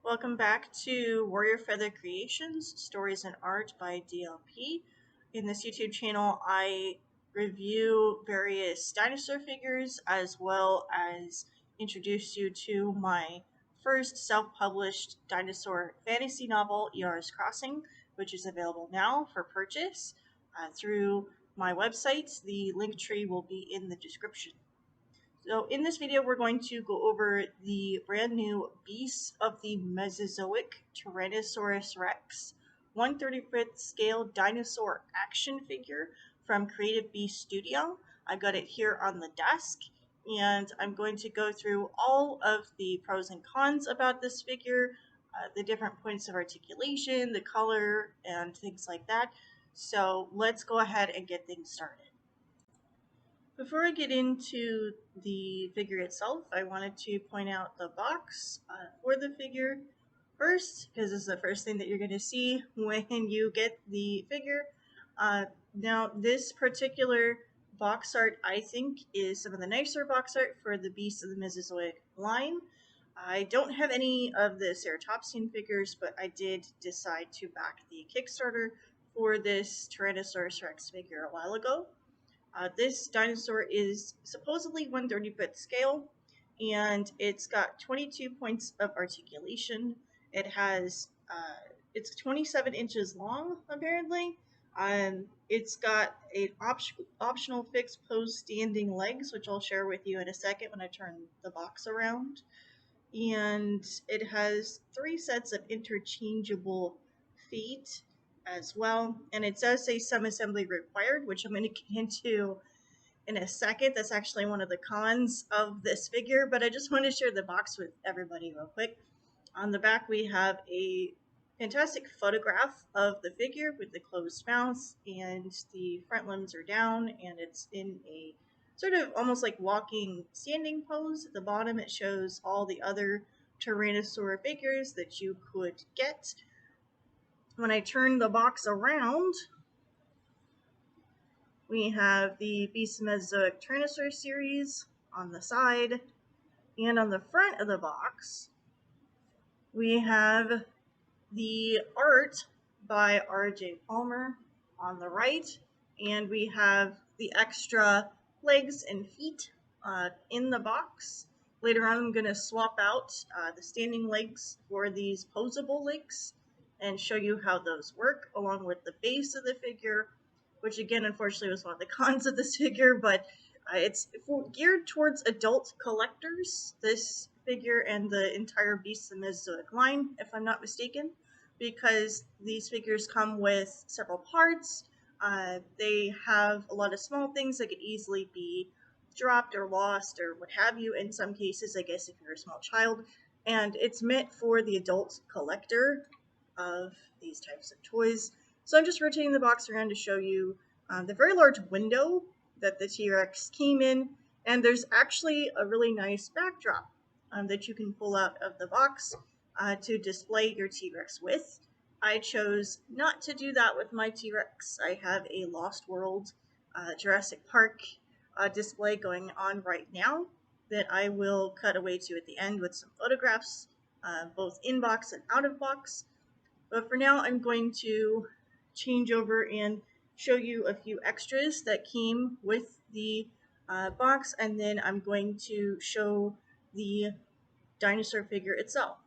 Welcome back to Warrior Feather Creations, Stories and Art by DLP. In this YouTube channel, I review various dinosaur figures as well as introduce you to my first self-published dinosaur fantasy novel, Yara's Crossing, which is available now for purchase through my website. The link tree will be in the description. So in this video, we're going to go over the brand new Beasts of the Mesozoic Tyrannosaurus Rex 1/35th scale dinosaur action figure from Creative Beast Studio. I got it here on the desk, and I'm going to go through all of the pros and cons about this figure, the different points of articulation, the color, and things like that. So let's go ahead and get things started. Before I get into the figure itself, I wanted to point out the box for the figure first, because this is the first thing that you're going to see when you get the figure. Now, this particular box art, I think, is some of the nicer box art for the Beasts of the Mesozoic line. I don't have any of the ceratopsian figures, but I did decide to back the Kickstarter for this Tyrannosaurus Rex figure a while ago. This dinosaur is supposedly 1/35th scale, and it's got 22 points of articulation. It has, it's 27 inches long, apparently. It's got an optional fixed pose standing legs, which I'll share with you in a second when I turn the box around. And it has 3 sets of interchangeable feet as well, and it does say some assembly required, which I'm going to get into in a second. That's actually one of the cons of this figure, but I just want to share the box with everybody real quick. On the back we have a fantastic photograph of the figure with the closed mouth, and the front limbs are down, and it's in a sort of almost like walking standing pose. At the bottom it shows all the other Tyrannosaur figures that you could get. When I turn the box around, we have the Beasts of Mesozoic Tyrannosaur series on the side, and on the front of the box, we have the art by R.J. Palmer on the right, and we have the extra legs and feet in the box. Later on, I'm going to swap out the standing legs for these posable legs and show you how those work, along with the base of the figure, which again, unfortunately, was one of the cons of this figure, but it's geared towards adult collectors, this figure and the entire Beasts of the Mesozoic line, if I'm not mistaken, because these figures come with several parts. They have a lot of small things that could easily be dropped or lost or what have you. In some cases, I guess if you're a small child, and it's meant for the adult collector of these types of toys. So I'm just rotating the box around to show you the very large window that the T-Rex came in, and there's actually a really nice backdrop that you can pull out of the box to display your T-Rex with. I chose not to do that with my T-Rex. I have a Lost World Jurassic Park display going on right now that I will cut away to at the end with some photographs, both in box and out of box. But for now, I'm going to change over and show you a few extras that came with the box, and then I'm going to show the dinosaur figure itself.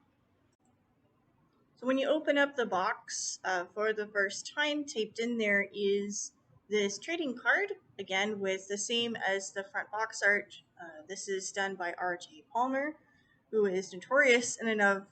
So when you open up the box for the first time, taped in there is this trading card, again with the same as the front box art. This is done by R.J. Palmer, who is notorious in and of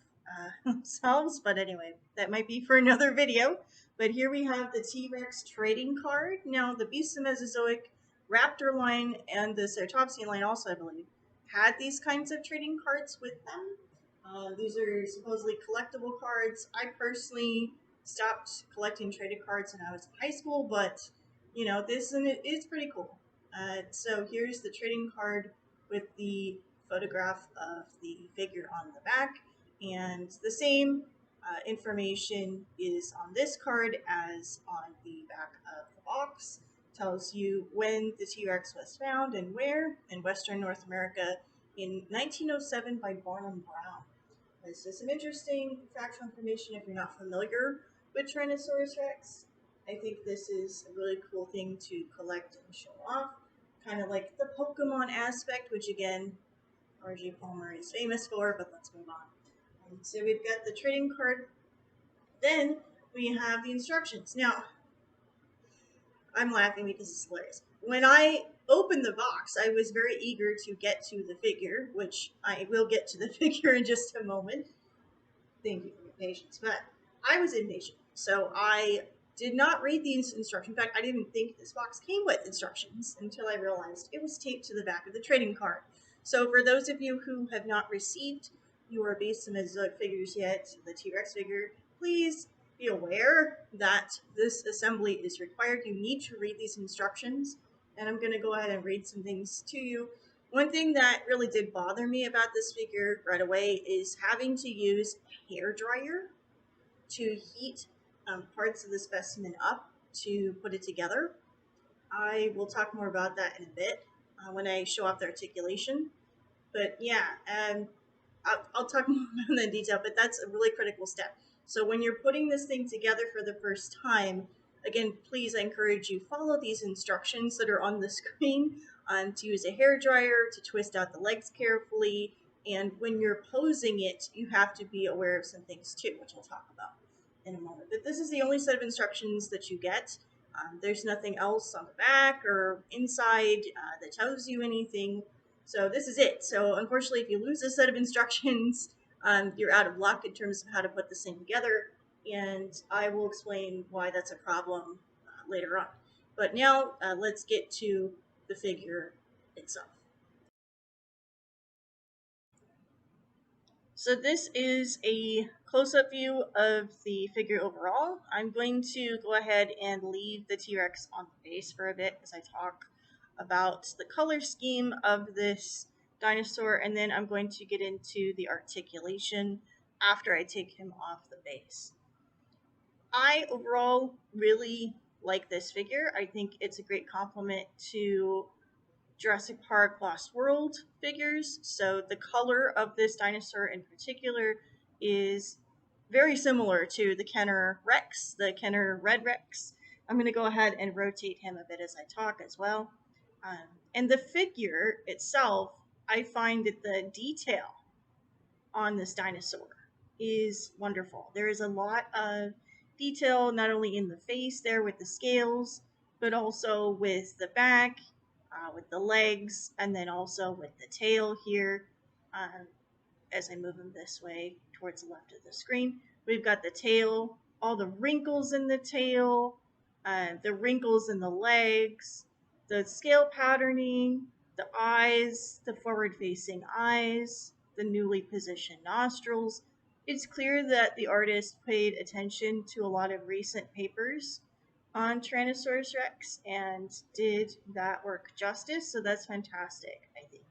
themselves, but anyway, that might be for another video. But here we have the T-Rex trading card. Now, the Beasts of Mesozoic Raptor line and the Ceratopsian line also, I believe, had these kinds of trading cards with them. These are supposedly collectible cards. I personally stopped collecting trading cards when I was in high school, but you know, this is pretty cool. So here's the trading card with the photograph of the figure on the back, and the same information is on this card as on the back of the box. Tells you when the T-Rex was found and where in Western North America in 1907 by Barnum Brown. This is some interesting factual information if you're not familiar with Tyrannosaurus rex. I think this is a really cool thing to collect and show off. Kind of like the Pokemon aspect, which again, R.G. Palmer is famous for, but let's move on. So we've got the trading card. Then we have the instructions. Now, I'm laughing because it's hilarious. When I opened the box, I was very eager to get to the figure, which I will get to the figure in just a moment. Thank you for your patience. But I was impatient, so I did not read the instructions. In fact, I didn't think this box came with instructions until I realized it was taped to the back of the trading card. So for those of you who have not received your base Mesozoic figures yet, the T.rex figure, please be aware that this assembly is required. You need to read these instructions, and I'm going to go ahead and read some things to you. One thing that really did bother me about this figure right away is having to use a hair dryer to heat parts of the specimen up to put it together. I will talk more about that in a bit when I show off the articulation. But yeah, I'll talk more about that in detail, but that's a really critical step. So when you're putting this thing together for the first time, again, please, I encourage you, follow these instructions that are on the screen to use a hair dryer, to twist out the legs carefully, and when you're posing it, you have to be aware of some things too, which I'll talk about in a moment. But this is the only set of instructions that you get. There's nothing else on the back or inside that tells you anything. So this is it. So unfortunately, if you lose a set of instructions, you're out of luck in terms of how to put this thing together. And I will explain why that's a problem later on. But now let's get to the figure itself. So this is a close-up view of the figure overall. I'm going to go ahead and leave the T-rex on the base for a bit as I talk about the color scheme of this dinosaur, and then I'm going to get into the articulation after I take him off the base. I overall really like this figure. I think it's a great complement to Jurassic Park Lost World figures. So the color of this dinosaur in particular is very similar to the Kenner Rex, the Kenner Red Rex. I'm going to go ahead and rotate him a bit as I talk as well. And the figure itself, I find that the detail on this dinosaur is wonderful. There is a lot of detail not only in the face there with the scales, but also with the back, with the legs, and then also with the tail here. As I move him this way towards the left of the screen, we've got the tail, all the wrinkles in the tail, the wrinkles in the legs, the scale patterning, the eyes, the forward-facing eyes, the newly positioned nostrils. It's clear that the artist paid attention to a lot of recent papers on Tyrannosaurus rex and did that work justice, so that's fantastic, I think.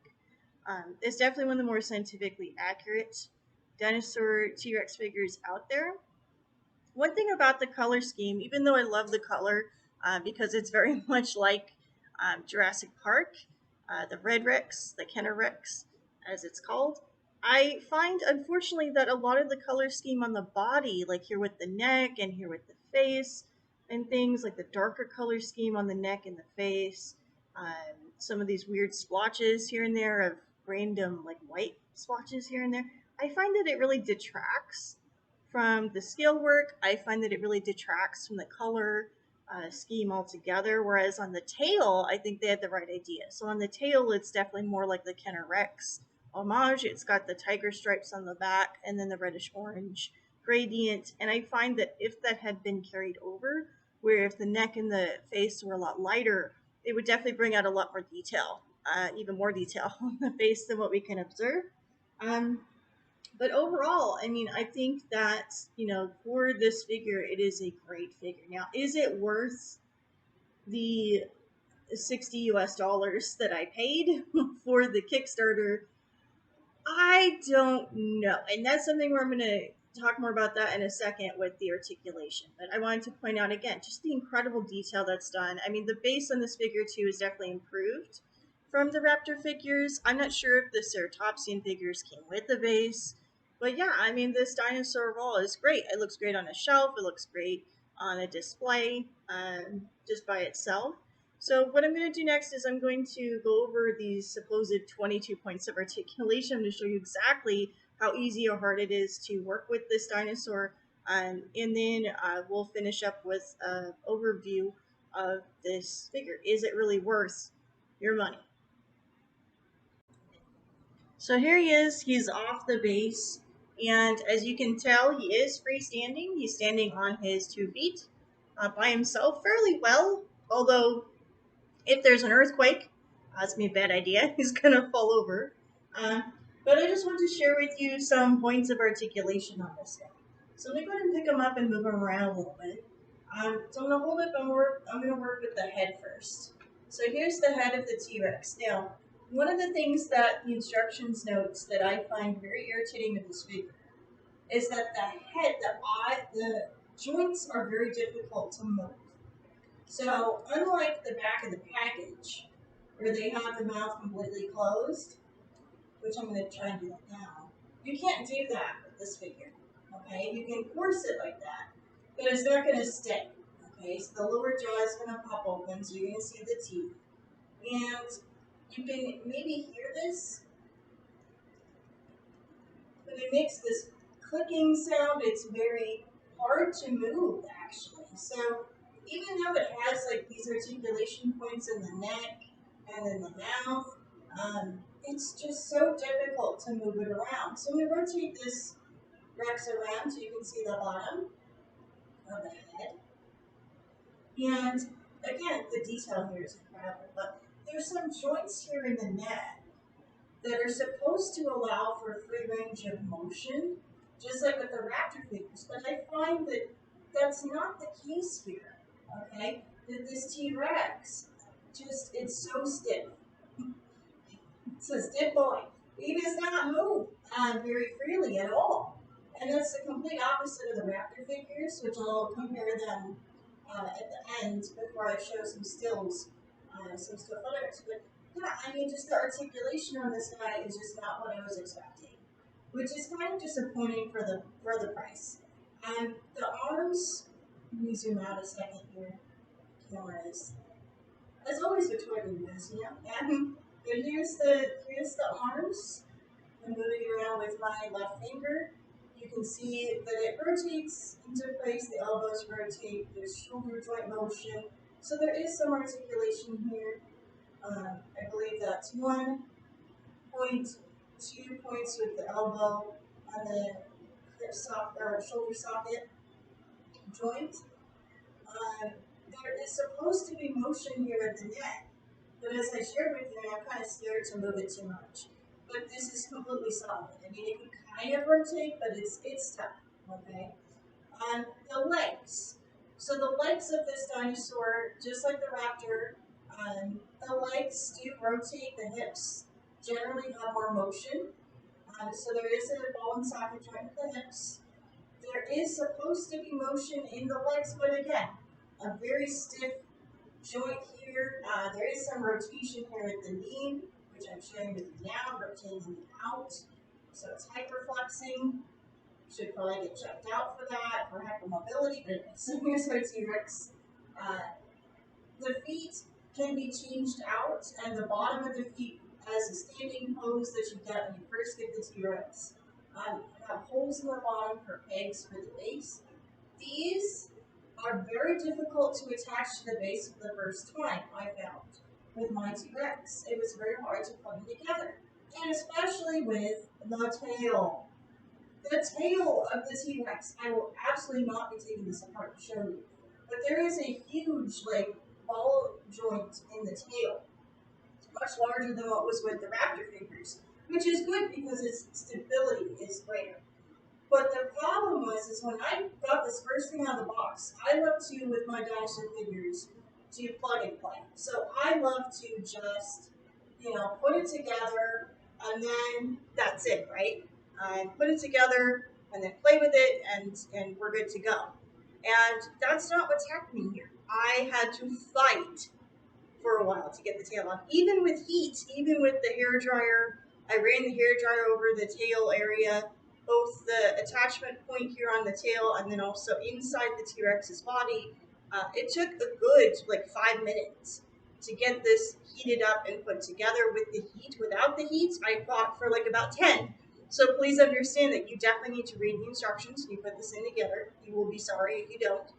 It's definitely one of the more scientifically accurate dinosaur T-rex figures out there. One thing about the color scheme, even though I love the color because it's very much like Jurassic Park, the Red Rex, the Kenner Rex, as it's called, I find, unfortunately, that a lot of the color scheme on the body, like here with the neck and here with the face, and things like the darker color scheme on the neck and the face, some of these weird splotches here and there of random, like, white splotches here and there, I find that it really detracts from the scale work. I find that it really detracts from the color scheme altogether, whereas on the tail, I think they had the right idea. So on the tail, it's definitely more like the Kenner Rex homage. It's got the tiger stripes on the back and then the reddish-orange gradient, and I find that if that had been carried over, where if the neck and the face were a lot lighter, it would definitely bring out a lot more detail, even more detail on the face than what we can observe. But overall, I mean, I think that, for this figure, it is a great figure. Now, is it worth the $60 that I paid for the Kickstarter? I don't know. And that's something where I'm going to talk more about that in a second with the articulation. But I wanted to point out again, just the incredible detail that's done. I mean, the base on this figure, too, is definitely improved from the Raptor figures. I'm not sure if the Ceratopsian figures came with the base. But yeah, I mean, this dinosaur roll is great. It looks great on a shelf. It looks great on a display, just by itself. So what I'm going to do next is I'm going to go over these supposed 22 points of articulation to show you exactly how easy or hard it is to work with this dinosaur. And then we'll finish up with an overview of this figure. Is it really worth your money? So here he is. He's off the base. And as you can tell, he is freestanding. He's standing on his 2 feet by himself fairly well. Although, if there's an earthquake, that's me a bad idea. He's going to fall over. Uh, but I just want to share with you some points of articulation on this guy. So let me go ahead and pick him up and move him around a little bit. So I'm going to hold up and I'm going to work with the head first. So here's the head of the T-Rex. Now, one of the things that the instructions notes that I find very irritating with this figure is that the head, the joints are very difficult to move. So unlike the back of the package, where they have the mouth completely closed, which I'm going to try and do that now, you can't do that with this figure. Okay, you can force it like that, but it's not going to stick. Okay, so the lower jaw is going to pop open, so you're going to see the teeth. And you can maybe hear this, but it makes this clicking sound. It's very hard to move, actually. So even though it has like these articulation points in the neck and in the mouth, it's just so difficult to move it around. So I'm going to rotate this Rex around so you can see the bottom of the head. And again, the detail here is incredible, but there's some joints here in the neck that are supposed to allow for free range of motion, just like with the raptor figures. But I find that that's not the case here, okay? That this T-Rex, it's so stiff. It's a stiff boy. He does not move very freely at all. And that's the complete opposite of the raptor figures, which I'll compare them at the end before I show some stills, some still photos. But yeah, I mean, just the articulation on this guy is just not what I was expecting, which is kind of disappointing for the price. And the arms, let me zoom out a second here. Cameras, as always, Victorian does, you know. And here's the arms. I'm moving around with my left finger. You can see that it rotates into place. The elbows rotate. There's shoulder joint motion. So there is some articulation here. I believe that's 1 point, 2 points with the elbow and the hip socket or shoulder socket joint. There is supposed to be motion here at the neck, but as I shared with you, I'm kind of scared to move it too much. But this is completely solid. I mean, it can kind of rotate, but it's tough. Okay. The legs. So the legs of this dinosaur, just like the raptor, the legs do rotate. The hips generally have more motion. So there is a ball and socket joint with the hips. There is supposed to be motion in the legs, but again, a very stiff joint here. There is some rotation here at the knee, which I'm showing with you now, rotating out. So it's hyperflexing. Should probably get checked out for that, for hypermobility. But anyway, so here's our T-Rex. The feet can be changed out, and the bottom of the feet as a standing pose that you get when you first get the T-Rex. Have holes in the bottom for pegs for the base. These are very difficult to attach to the base for the first time, I found, with my T-Rex. It was very hard to put them together, and especially with the tail. The tail of the T-Rex, I will absolutely not be taking this apart to show you, but there is a huge, like, ball joint in the tail, much larger than what was with the raptor figures, which is good because its stability is greater. But the problem is when I got this first thing out of the box, I love to, with my dinosaur figures, to plug and play. So I love to just, put it together, and then that's it, right? Put it together, and then play with it, and we're good to go. And that's not what's happening here. I had to fight for a while to get the tail on, even with heat, even with the hair dryer. I ran the hair dryer over the tail area, both the attachment point here on the tail and then also inside the T-Rex's body. It took a good like 5 minutes to get this heated up and put together. With the heat, without the heat, I thought for like about 10. So please understand that you definitely need to read the instructions when you put this in together. You will be sorry if you don't.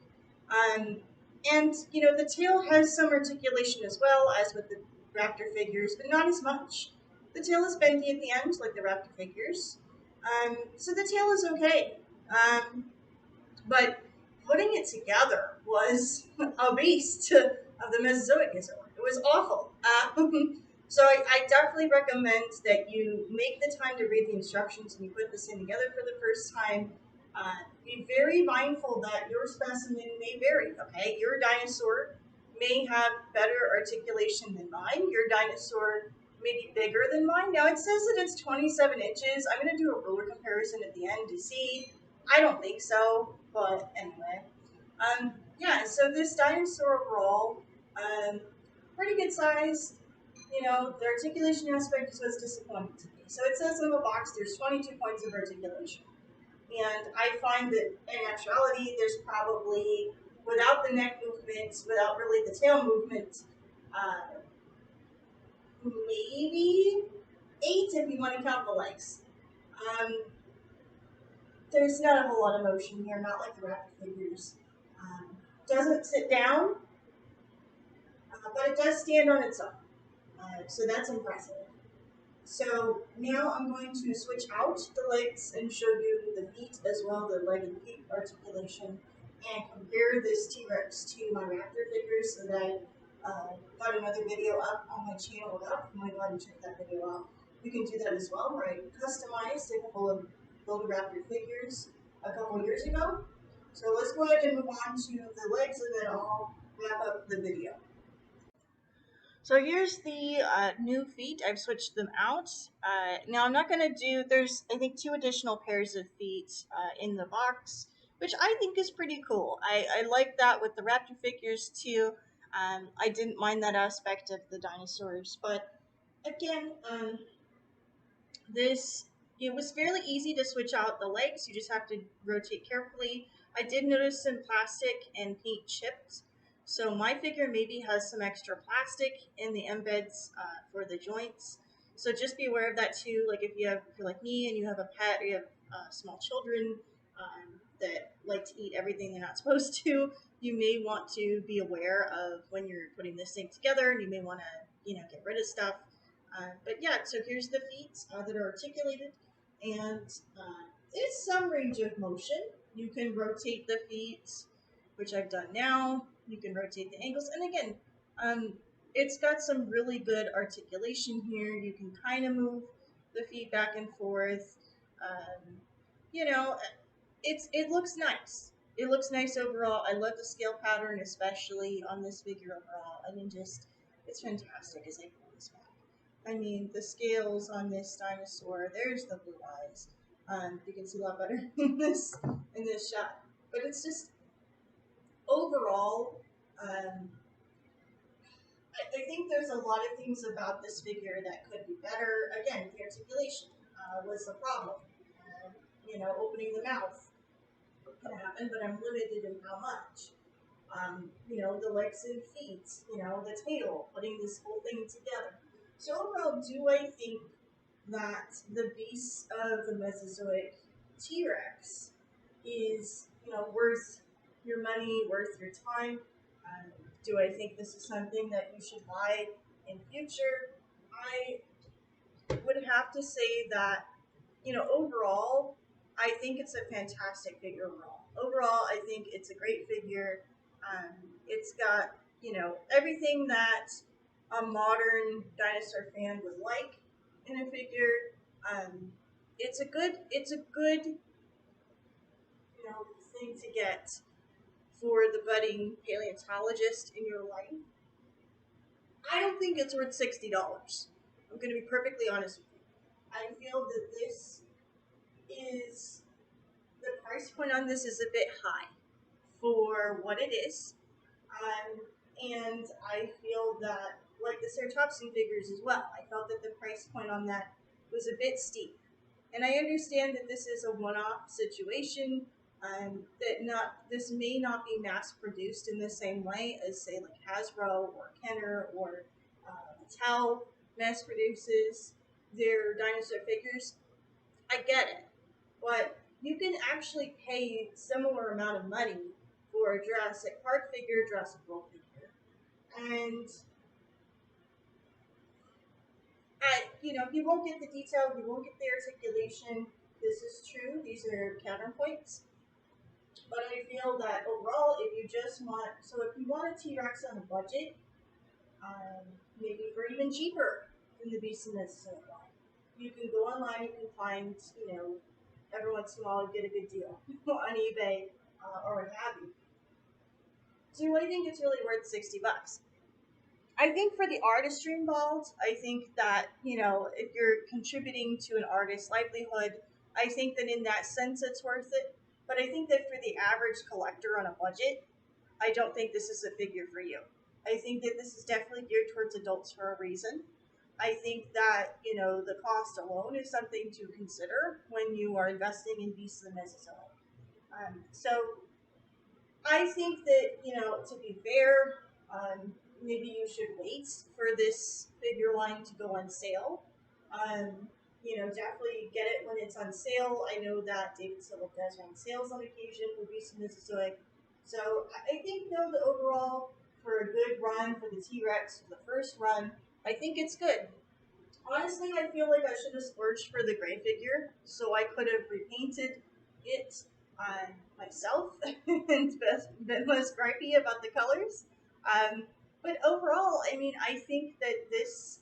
Um, and you know, the tail has some articulation as well as with the raptor figures, but not as much. The tail is bendy at the end, like the raptor figures. So the tail is okay. But putting it together was a beast of the Mesozoic disorder. It was awful. So I definitely recommend that you make the time to read the instructions and you put this in together for the first time. Be very mindful that your specimen may vary, okay? Your dinosaur may have better articulation than mine. Your dinosaur may be bigger than mine. Now, it says that it's 27 inches. I'm going to do a ruler comparison at the end to see. I don't think so, but anyway. Yeah, so this dinosaur overall, pretty good size. You know, the articulation aspect is what's disappointing to me. So it says in the box there's 22 points of articulation. And I find that in actuality, there's probably, without the neck movements, without really the tail movement, uh, maybe 8 if you want to count the legs. Um, there's not a whole lot of motion here, not like the raptor figures. Doesn't sit down, but it does stand on its own. So that's impressive. So now I'm going to switch out the legs and show you the feet as well, the leg and feet articulation, and compare this T-Rex to my raptor figures so that I got another video up on my channel about. You might go ahead and check that video out. You can do that as well, where I customized a couple of Build-A-Raptor figures a couple years ago. So let's go ahead and move on to the legs and then I'll wrap up the video. So here's the new feet. I've switched them out. Now I'm not going to do, there's I think 2 additional pairs of feet in the box, which I think is pretty cool. I like that with the raptor figures too. I didn't mind that aspect of the dinosaurs, but again, this, it was fairly easy to switch out the legs. You just have to rotate carefully. I did notice some plastic and paint chipped, so my figure maybe has some extra plastic in the embeds for the joints. So just be aware of that too. Like if you're like me and you have a pet or you have small children that like to eat everything they're not supposed to, you may want to be aware of when you're putting this thing together, and you may want to, you know, get rid of stuff. But yeah, so here's the feet that are articulated, and there's some range of motion. You can rotate the feet, which I've done now. You can rotate the ankles, and again, it's got some really good articulation here. You can kind of move the feet back and forth. You know, it looks nice. It looks nice overall. I love the scale pattern, especially on this figure overall. I mean, just it's fantastic as I pull this back. I mean, the scales on this dinosaur, there's the blue eyes. You can see a lot better in this shot. But it's just, overall, I think there's a lot of things about this figure that could be better. Again, the articulation was the problem. You know, opening the mouth can happen, but I'm limited in how much. You know, the legs and feet, you know, the tail, putting this whole thing together. So overall, do I think that the beast of the Mesozoic T-Rex is, you know, worth your money, worth your time? Do I think this is something that you should buy in future? I would have to say that, you know, overall, I think it's a fantastic figure overall. Overall, I think it's a great figure. It's got, you know, everything that a modern dinosaur fan would like in a figure. It's a good, you know, thing to get for the budding paleontologist in your life. I don't think it's worth $60. I'm going to be perfectly honest with you. I feel that this is, the price point on this is a bit high for what it is. And I feel that, like the ceratopsian figures as well, I felt that the price point on that was a bit steep. And I understand that this is a one-off situation, that this may not be mass produced in the same way as, say, like Hasbro or Kenner or Mattel mass produces their dinosaur figures. I get it, but you can actually pay similar amount of money for a Jurassic Park figure, Jurassic World figure, and you won't get the detail, you won't get the articulation. This is true; these are counterpoints. But I feel that overall, if you just want, so if you want a T-Rex on a budget, maybe for even cheaper than the Beast and Mesozoic line, you can go online, you can find, every once in a while you get a good deal on eBay or what have you. Do I think it's really worth $60? I think for the artistry involved, I think that, if you're contributing to an artist's livelihood, I think that in that sense it's worth it. But I think that for the average collector on a budget, I don't think this is a figure for you. I think that this is definitely geared towards adults for a reason. I think that, the cost alone is something to consider when you are investing in Beasts of the Mesozoic. So I think that, to be fair, maybe you should wait for this figure line to go on sale. Definitely get it when it's on sale. I know that David Silva does run sales on occasion for Beast of Mesozoic. So I think, though, the overall, for a good run for the T-Rex, for the first run, I think it's good. Honestly, I feel like I should have splurged for the gray figure, so I could have repainted it myself and been less gripey about the colors. Um, but overall, I mean, I think that this,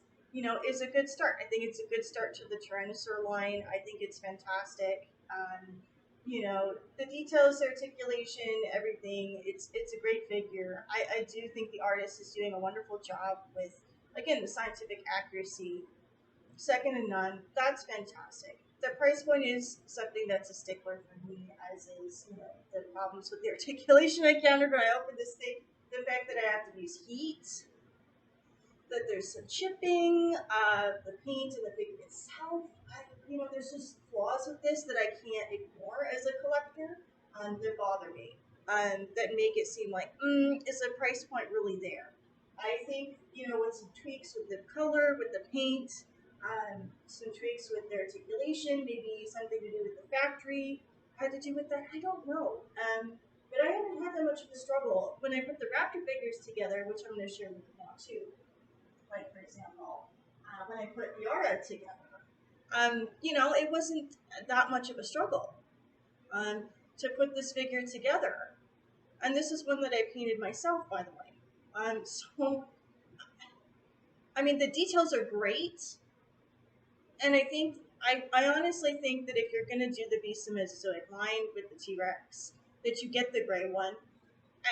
is a good start. I think it's a good start to the Tyrannosaur line. I think it's fantastic. The details, the articulation, everything. It's a great figure. I do think the artist is doing a wonderful job with, again, the scientific accuracy, second to none. That's fantastic. The price point is something that's a stickler for me, as is, the problems with the articulation I countered when I opened this thing. The fact that I have to use heat, that there's some chipping, the paint and the figure itself. There's just flaws with this that I can't ignore as a collector, that bother me, that make it seem like, is the price point really there? I think, with some tweaks with the color, with the paint, some tweaks with the articulation, maybe something to do with the factory, had to do with that, I don't know. But I haven't had that much of a struggle when I put the Raptor figures together, which I'm going to share with you now too. Like, for example, when I put Yara together, it wasn't that much of a struggle to put this figure together. And this is one that I painted myself, by the way. So, I mean, the details are great. And I honestly think that if you're going to do the Beast of Mesozoic line with the T-Rex, that you get the gray one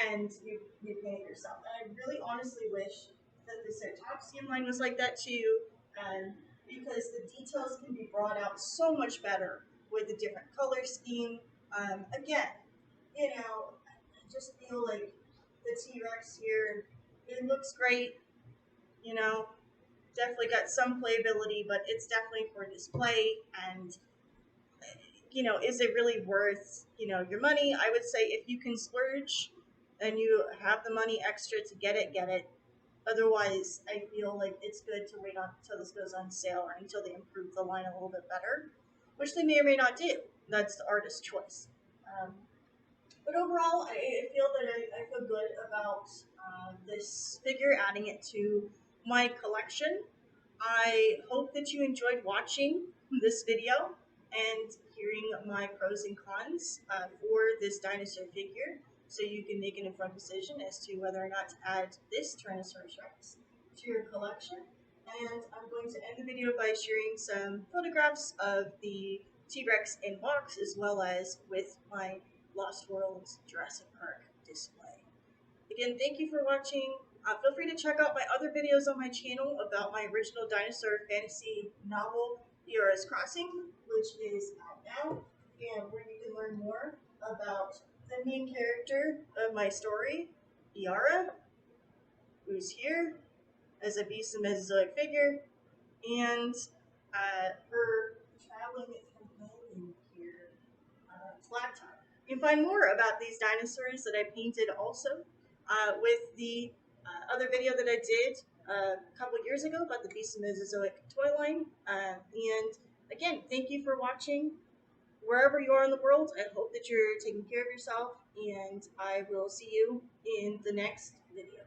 and you paint it yourself. And I really honestly wish that the Certopsian line was like that too, because the details can be brought out so much better with a different color scheme. Again, I just feel like the T-Rex here, it looks great, definitely got some playability, but it's definitely for display. And is it really worth your money? I would say if you can splurge and you have the money extra to get it, get it. Otherwise, I feel like it's good to wait until this goes on sale or until they improve the line a little bit better, which they may or may not do. That's the artist's choice. But overall, I feel that I feel good about this figure, adding it to my collection. I hope that you enjoyed watching this video and hearing my pros and cons for this dinosaur figure, so you can make an informed decision as to whether or not to add this Tyrannosaurus Rex to your collection. And I'm going to end the video by sharing some photographs of the T-Rex in box, as well as with my Lost World Jurassic Park display. Again, thank you for watching. Feel free to check out my other videos on my channel about my original dinosaur fantasy novel, Yara's Crossing, which is out now, and where you can learn more about the main character of my story, Yara, who's here as a Beast of Mesozoic figure, and her traveling can find more about these dinosaurs that I painted also with the other video that I did a couple years ago about the Beast of Mesozoic toy line. And again, thank you for watching. Wherever you are in the world, I hope that you're taking care of yourself, and I will see you in the next video.